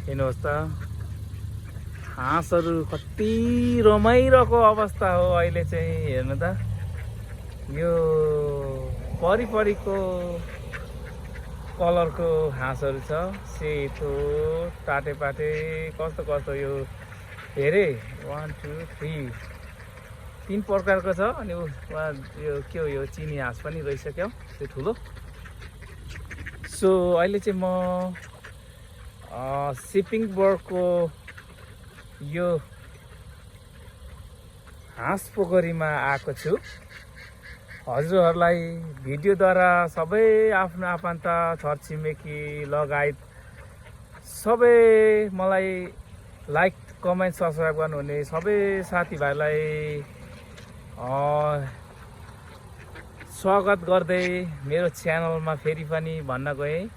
हेर्नुहोस् त हाँसहरू कति रमाइरहेको अवस्था हो अहिले चाहिँ। हेर्नु त यो परिपरिको कलरको हाँसहरू छ, सेतो टाटेपाटे कस्तो कस्तो। यो धेरै 1 2 3 तीन प्रकारको छ। अनि यो के हो, यो चिनी हाँस पनि रहेछ क्या त्यो ठुलो। सो अहिले चाहिँ म सिपिङ बर्डको यो हाँस पोखरीमा आएको छु। हजुरहरूलाई भिडियोद्वारा सबै आफ्नो आफन्त छरछिमेकी लगायत सबै मलाई लाइक कमेन्ट सब्सक्राइब गर्नुहुने सबै साथीभाइलाई स्वागत गर्दै मेरो च्यानलमा फेरि पनि भन्न गएँ,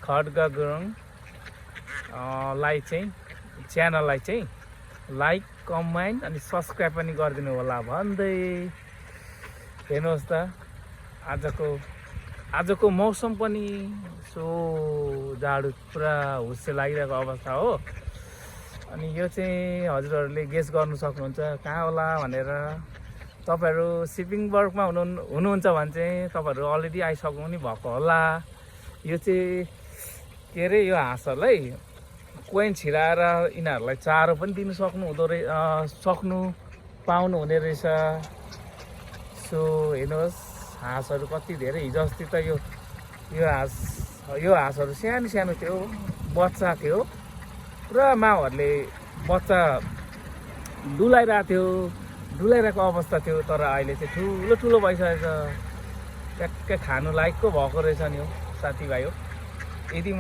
खड्ग गुरुङ च्यानललाई चाहिँ लाइक कमेन्ट अनि सब्सक्राइब पनि गरिदिनु होला भन्दै। हेर्नुहोस् त आजको मौसम पनि सो जाडो पुरा हुस्से लागिरहेको अवस्था हो। अनि यो चाहिँ हजुरहरूले गेस गर्नु सक्नुहुन्छ कहाँ होला भनेर। तपाईँहरू सिपिङ बर्डमा हुनुहुन्छ भने चाहिँ तपाईँहरू अलरेडी आइसक्नु नि भएको होला। यो चाहिँ के अरे, यो हाँसहरूलाई कोइन छिराएर यिनीहरूलाई चारो पनि दिनु सक्नु पाउनु हुने रहेछ। सो हेर्नुहोस् हाँसहरू कति धेरै। हिजो अस्ति त यो हाँसहरू सानो सानो थियो, बच्चा थियो। पुरा माउहरूले बच्चा डुलाइरहेको अवस्था थियो। तर अहिले चाहिँ ठुलो ठुलो भइसकेको छ, ट्याक्कै खानु लायकको भएको रहेछ नि हो साथीभाइ हो। यदि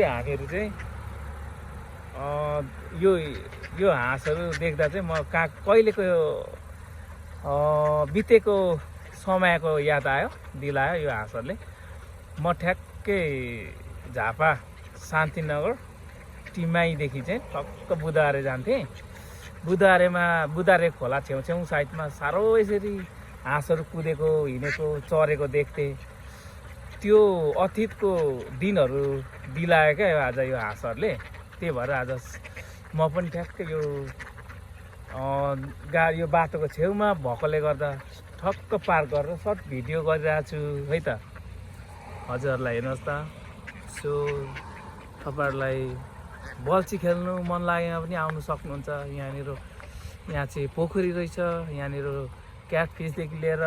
हामीहरू चाहिँ यो हाँसहरू देख्दा चाहिँ म कहिलेको बितेको समयको याद दिलायो यो हाँसहरूले। म ठ्याक्कै झापा शान्तिनगर टिमाईदेखि चाहिँ टक्क बुधबारे जान्थेँ। बुधबारे खोला छेउछेउ साइडमा साह्रो यसरी हाँसहरू कुदेको हिँडेको चरेको देख्थेँ। त्यो अतीतको दिनहरू दिलायो क्या आज यो हाँसहरूले। त्यही भएर आज म पनि ठ्याक्कै यो बाटोको छेउमा भएकोले गर्दा ठक्क पार्क गरेर सर्ट भिडियो गरिरहेको छु है त। हजुरहरूलाई हेर्नुहोस् त। सो तपाईँहरूलाई बल्छी खेल्नु मन लागेमा पनि आउनु सक्नुहुन्छ। यहाँ चाहिँ पोखरी रहेछ। यहाँनिर क्याटफिसदेखि लिएर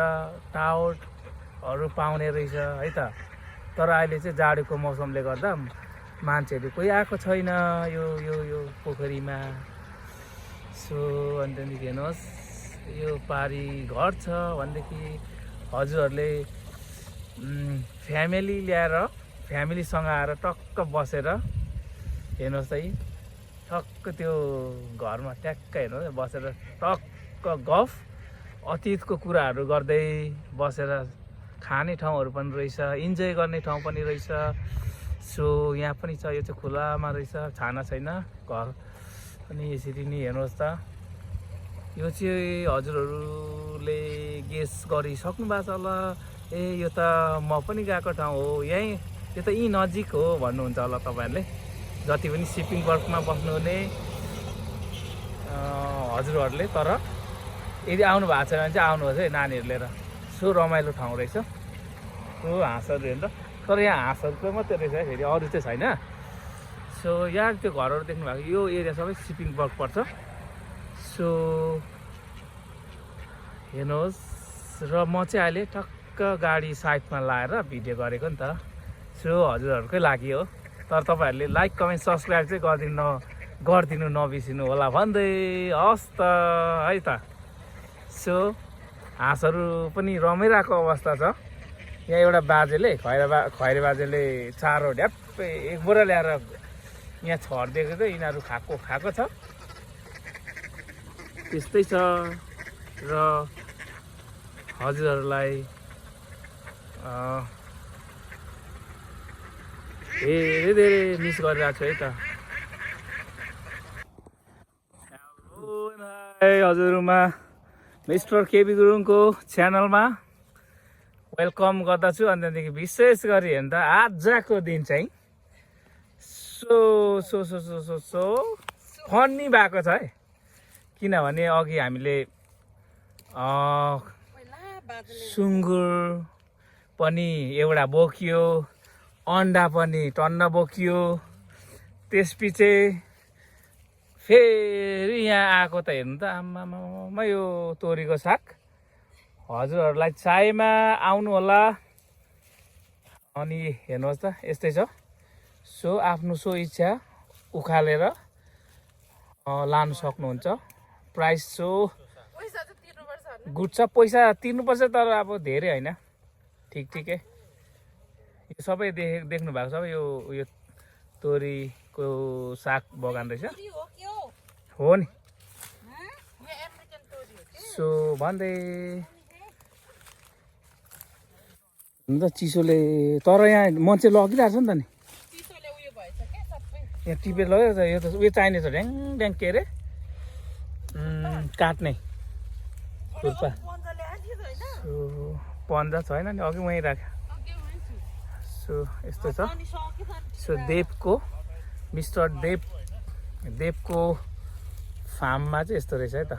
टाउटहरू पाउने रहेछ है त। तर अहिले चाहिँ जाडोको मौसमले गर्दा मान्छेहरू कोही आएको छैन यो पोखरीमा। सो अनि त्यहाँदेखि हेर्नुहोस् यो पारी घर छ भनेदेखि हजुरहरूले फ्यामिलीसँग आएर टक्क बसेर हेर्नुहोस् है, टक्क त्यो घरमा ट्याक्क हेर्नुहोस् बसेर टक्क गफ अतीतको कुराहरू गर्दै बसेर खाने ठाउँहरू पनि रहेछ, इन्जोय गर्ने ठाउँ पनि रहेछ। सो यहाँ पनि छ, यो चाहिँ खुलामा रहेछ, छाना छैन घर। अनि यसरी नै हेर्नुहोस् त। यो चाहिँ हजुरहरूले गेस गरिसक्नु भएको छ होला। यो त म पनि गएको ठाउँ हो, यो त यहीँ नजिक हो भन्नुहुन्छ होला तपाईँहरूले जति पनि सिपिङ बर्डमा बस्नुहुने हजुरहरूले। तर यदि आउनु भएको छैन भने चाहिँ आउनुहोस् है नानीहरू लिएर। सो रमाइलो ठाउँ रहेछ। सो हाँसहरू हेर्नु त। तर यहाँ हाँसहरूको मात्रै रहेछ फेरि, अरू चाहिँ छैन। सो यहाँ त्यो घरहरू देख्नु भएको, यो एरिया सबै सिपिङ बर्ड पर्छ। सो हेर्नुहोस्। र म चाहिँ अहिले टक्क गाडी साइडमा लाएर भिडियो गरेको नि त। सो हजुरहरूकै लागि हो। तर तपाईँहरूले लाइक कमेन्ट सब्सक्राइब चाहिँ गरिदिनु नबिर्सिनु होला भन्दै। हस् त है त। सो हाँसहरू पनि रमाइरहेको अवस्था छ। यहाँ एउटा बाजेले खैरे बाजेले चारो ढ्याप्पै एक बोरा ल्याएर यहाँ छरिदिएको चाहिँ यिनीहरू खाएको छ। त्यस्तै छ। र हजुरहरूलाई धेरै मिस गरिरहेको छु है त। हजुरमा मिस्टर केबी गुरुङको च्यानलमा वेलकम गर्दछु। अनि त्यहाँदेखि विशेष गरी हेर्नु त आजको दिन चाहिँ so so so so so so funny भएको छ है, किनभने अघि हामीले सुँगुर पनि एउटा बोकियो, अन्डा पनि टन्न बोकियो, त्यसपछि फेरि यहाँ आएको त हेर्नु त आम्मामा यो तोरीको साग। हजुरहरूलाई चायमा आउनु होला। अनि हेर्नुहोस् त यस्तै छ। सो आफ्नो इच्छा उखालेर लानु सक्नुहुन्छ। प्राइस सो गुड छ, पैसा तिर्नुपर्छ तर अब धेरै होइन, ठिकै। यो सबै देख्नु भएको छ यो तोरीको साग बगान रहेछ हो नि। सो भन्दै हुन त चिसोले, तर यहाँ मान्छे लगिरहेको छ नि त नि, यहाँ टिपेर लग्यो त। यो त उयो चाहिने छ ड्याङ ड्याङ के अरे काट्ने खुर्पा। सो पन्जा छैन नि, अघि वहीँ राख्यो। सो यस्तो छ। सो देवको मिस्टर देवको फार्ममा चाहिँ यस्तो रहेछ है त।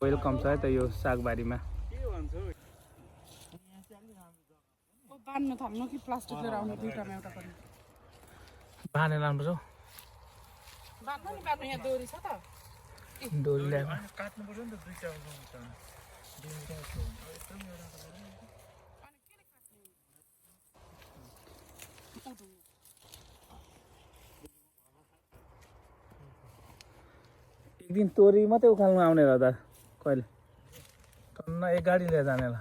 वेलकम छ है त यो सागबारीमा। बान्नु थाल्नु कि प्लास्टिक लिएर आउनु, दुईटामा एउटा गर्नु। बाँधेर लानुपर्छ हौ। बान्नु नि बान्नु, यहाँ डोरी छ त। डोरी ल्याएको काट्नुपर्छ नि त दुईटा हुन्छ। एक दिन तोरी मात्रै उखाल्नु आउने र त कहिले टन्न एक गाडी लिएर जाने होला।